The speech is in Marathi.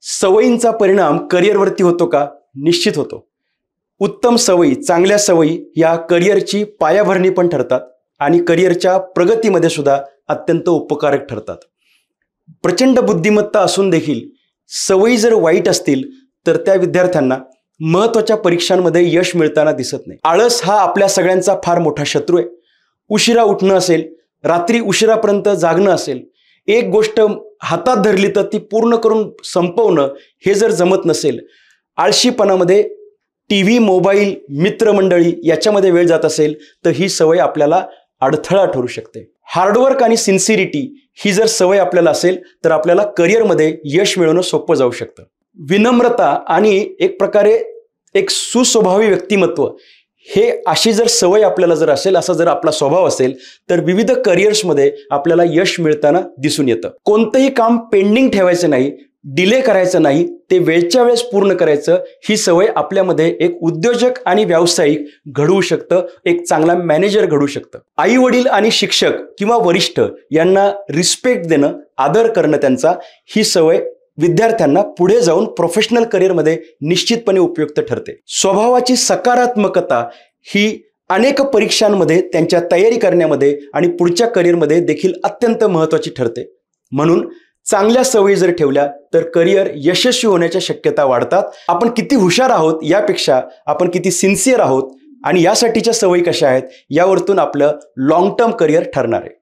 सवयींचा परिणाम करिअरवरती होतो का? निश्चित होतो. उत्तम सवयी, चांगल्या सवयी या करिअरची पायाभरणी पण ठरतात आणि करिअरच्या प्रगतीमध्ये सुद्धा अत्यंत उपकारक ठरतात. प्रचंड बुद्धिमत्ता असून देखील सवयी जर वाईट असतील तर त्या विद्यार्थ्यांना महत्त्वाच्या परीक्षांमध्ये यश मिळताना दिसत नाही. आळस हा आपल्या सगळ्यांचा फार मोठा शत्रू आहे. उशिरा उठणं असेल, रात्री उशिरापर्यंत जागणं असेल, एक गोष्ट हातात धरली तर ती पूर्ण करून संपवणं हे जर जमत नसेल, आळशीपणामध्ये टीव्ही, मोबाईल, मित्रमंडळी याच्यामध्ये वेळ जात असेल तर ही सवय आपल्याला अडथळा ठरू शकते. हार्डवर्क आणि सिन्सिरिटी ही जर सवय आपल्याला असेल तर आपल्याला करिअरमध्ये यश मिळवणं सोपं जाऊ शकतं. विनम्रता आणि एक प्रकारे एक सुस्वभावी व्यक्तिमत्व हे अशी जर सवय आपल्याला जर असेल, असा जर आपला स्वभाव असेल तर विविध करिअर्समध्ये आपल्याला यश मिळताना दिसून येतं. कोणतंही काम पेंडिंग ठेवायचं नाही, डिले करायचं नाही, ते वेळच्या वेळेस पूर्ण करायचं. ही सवय आपल्यामध्ये एक उद्योजक आणि व्यावसायिक घडवू शकतं, एक चांगला मॅनेजर घडवू शकतं. आई वडील आणि शिक्षक किंवा वरिष्ठ यांना रिस्पेक्ट देणं, आदर करणं त्यांचा, ही सवय विद्यार्थ्यांना पुढे जाऊन प्रोफेशनल करिअरमध्ये निश्चितपणे उपयुक्त ठरते. स्वभावाची सकारात्मकता ही अनेक परीक्षांमध्ये त्यांच्या तयारी करण्यामध्ये आणि पुढच्या करिअरमध्ये देखील अत्यंत महत्त्वाची ठरते. म्हणून चांगल्या सवयी जर ठेवल्या तर करिअर यशस्वी होण्याच्या शक्यता वाढतात. आपण किती हुशार आहोत यापेक्षा आपण किती सिन्सिअर आहोत आणि यासाठीच्या सवयी कशा आहेत यावरतून आपलं लॉंग टर्म करिअर ठरणार आहे.